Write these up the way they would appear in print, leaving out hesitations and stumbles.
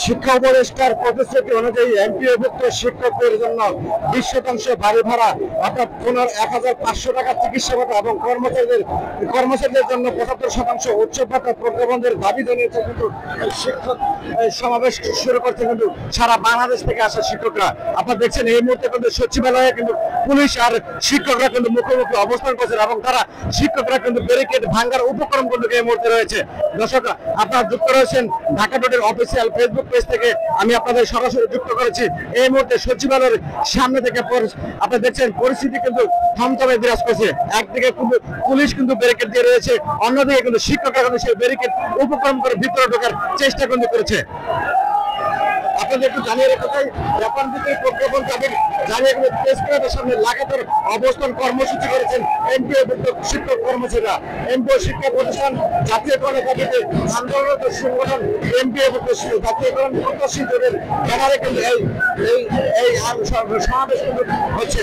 শিক্ষা উপদেষ্টার প্রতিশ্রুতি অনুযায়ী এমপিওভুক্ত শিক্ষকদের জন্য 20% বাড়ি ভাড়া অর্থাৎ 1,500 টাকা চিকিৎসা ভাতা এবং কর্মচারীদের জন্য 75% উচ্চ ভাতা প্রজ্ঞাপনের দাবি জানিয়েছে কিন্তু শিক্ষক সমাবেশ শুরু করছে কিন্তু সারা বাংলাদেশ থেকে আসা শিক্ষকরা। আপনারা দেখছেন এই মুহূর্তে কিন্তু সচিবালয়ে কিন্তু পুলিশ আর শিক্ষকরা কিন্তু মুখোমুখি অবস্থান করছেন এবং তারা শিক্ষকরা কিন্তু ব্যারিকেড ভাঙার উপক্রম কিন্তু এই মুহূর্তে রয়েছে। দর্শক আপনারা যুক্ত রয়েছেন ঢাকা ডটের অফিসিয়াল ফেসবুক পেজ থেকে, আমি আপনাদের সরাসরি যুক্ত করেছি। এই মুহূর্তে সচিবালয়ের সামনে থেকে আপনারা দেখছেন পরিস্থিতি কিন্তু থমথমে বিরাজ করছে। একদিকে কিন্তু পুলিশ কিন্তু ব্যারিকেড দিয়ে রয়েছে, অন্যদিকে কিন্তু শিক্ষকরা কিন্তু সেই ব্যারিকেড উপক্রম করে ভিতরে ঢোকার চেষ্টা কিন্তু করেছে। আপনাদের একটু জানিয়ে রাখতে চাই, জাপান ভিত্তিক প্রজ্ঞাপন তাদের জানিয়ে প্রেস ক্লাবের সামনে লাগাতার অবস্থান কর্মসূচি করেছেন এমপিওভুক্ত শিক্ষক কর্মচারীরা। এমপিও শিক্ষা প্রতিষ্ঠান জাতীয়করণের দাবিতে আন্দোলনরত সংগঠন এমপিওভুক্ত জাতীয়করণ প্রত্যাশী জোটের ব্যানারে কিন্তু এই সমাবেশ কিন্তু হচ্ছে।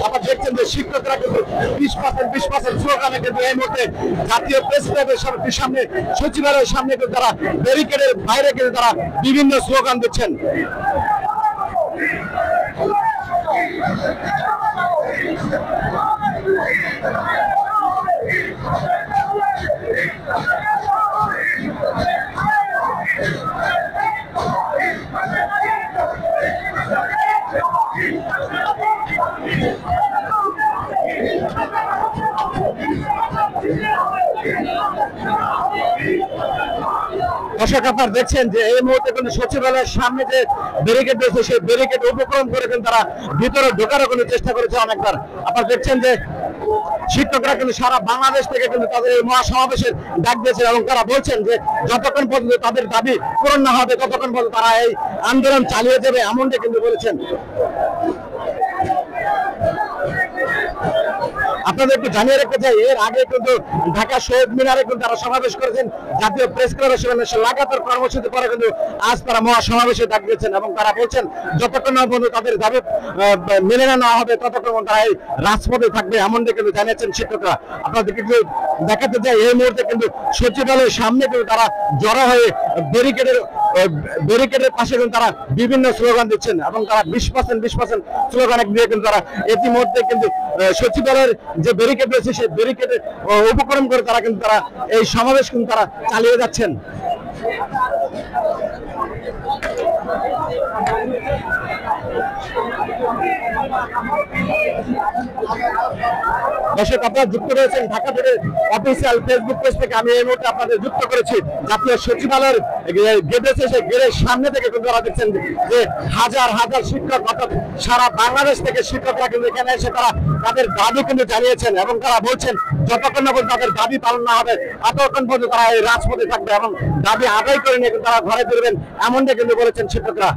আপনারা দেখছেন যে শিক্ষকরা কিন্তু 20% স্লোগানে কিন্তু এই মুহূর্তে জাতীয় প্রেস ক্লাবের সামনে সচিবালয়ের সামনে কিন্তু তারা ব্যারিকেডের বাইরে কিন্তু তারা বিভিন্ন স্লোগান দিচ্ছেন। দর্শক আপনারা দেখছেন যে এই মুহূর্তে কিন্তু সচিবালয়ের সামনে যে ব্যারিকেড রয়েছে সেই ব্যারিকেড উপক্রম করে কিন্তু তারা ভিতরে ঢোকারও কোনো চেষ্টা করেছে অনেকবার। আপনারা দেখছেন যে শিক্ষকরা কিন্তু সারা বাংলাদেশ থেকে কিন্তু তাদের এই মহাসমাবেশের ডাক দিয়েছেন এবং তারা বলছেন যে যতক্ষণ পর্যন্ত তাদের দাবি পূরণ না হবে ততক্ষণ পর্যন্ত তারা এই আন্দোলন চালিয়ে যাবে, এমনটা কিন্তু বলেছেন। আপনাদের একটু জানিয়ে রাখতে চাই, এর আগে কিন্তু ঢাকা শহীদ মিনারে কিন্তু তারা সমাবেশ করেছেন জাতীয় প্রেস ক্লাবের সামনে। লাগাতার কর্মসূচি পরে কিন্তু আজ তারা মহাসমাবেশে ডাক দিয়েছেন এবং তারা বলছেন যতক্ষণ না পর্যন্ত তাদের দাবি মেনে নেওয়া হবে ততক্ষণ তারা এই রাজপথে থাকবে, এমনটা কিন্তু জানিয়েছেন শিক্ষকরা। আপনাদের কিন্তু দেখাতে চাই এই মুহূর্তে কিন্তু সচিবালয়ের সামনে কিন্তু তারা জড়ো হয়ে ব্যারিকেডের পাশে কিন্তু তারা বিভিন্ন স্লোগান দিচ্ছেন এবং তারা 20% স্লোগান দিয়ে কিন্তু তারা ইতিমধ্যে কিন্তু সচিবালয়ের যে ব্যারিকেড রয়েছে সেই ব্যারিকেডে উপক্রম করে তারা কিন্তু তারা এই সমাবেশ কিন্তু তারা চালিয়ে যাচ্ছেন। দর্শক আপনারা যুক্ত রয়েছেন ঢাকা থেকে অফিসিয়াল ফেসবুক পেজ থেকে, আমি এই মুহূর্তে আপনাদের যুক্ত করেছি জাতীয় সচিবালয়ের গেট আছে সেই গেটের সামনে থেকে কিন্তু তারা দেখছেন যে হাজার হাজার শিক্ষক অর্থাৎ সারা বাংলাদেশ থেকে শিক্ষকরা কিন্তু এখানে এসে তারা তাদের দাবি কিন্তু জানিয়েছেন এবং তারা বলছেন যতক্ষণ না পর্যন্ত তাদের দাবি পালন না হবে ততক্ষণ পর্যন্ত তারা এই রাজপথে থাকবে এবং দাবি আদায় করে নিয়ে তারা ঘরে ফিরবেন, এমনটা কিন্তু বলেছেন শিক্ষকরা।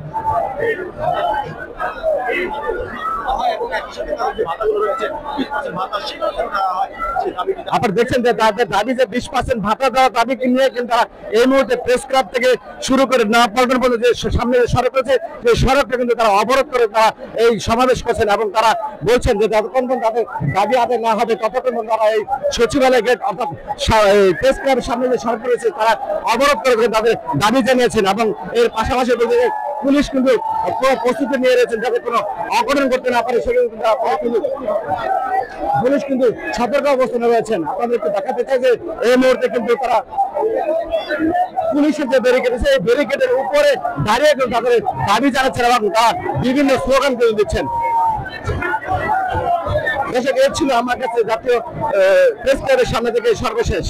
আপনারা দেখছেন যে তাদের দাবি যে 20% ভাতা দেওয়ার দাবি নিয়ে কিন্তু তারা এই মুহূর্তে প্রেস ক্লাব থেকে শুরু করে না পল্টন পর্যন্ত যে সামনে যে সড়ক রয়েছে সেই সড়কটা কিন্তু তারা অবরোধ করে তারা এই সমাবেশ করছেন এবং তারা বলছেন যে যতক্ষণ পর্যন্ত তাদের দাবি আদায় না হবে ততক্ষণ পর্যন্ত তারা এই সচিবালয় গেট অর্থাৎ প্রেস ক্লাবের সামনে যে সড়ক রয়েছে তারা অবরোধ করে তাদের দাবি জানিয়েছেন এবং এর পাশাপাশি পুলিশ কিন্তু প্রস্তুতি নিয়ে রয়েছেন যাতে কোনো অঘটন করতে না পারে সেগুলো কিন্তু পুলিশ কিন্তু সতর্ক অবস্থানে রয়েছেন। আপনাদেরকে দেখাতে চাই যে এই মুহূর্তে কিন্তু তারা পুলিশের যে ব্যারিকেড আছে এই ব্যারিকেডের উপরে দাঁড়িয়ে কিন্তু তাদের দাবি জানাচ্ছেন এবং তারা বিভিন্ন স্লোগান করে দিচ্ছেন। দর্শক, এর ছিল আমার কাছে জাতীয় প্রেস ক্লাবের সামনে থেকে সর্বশেষ।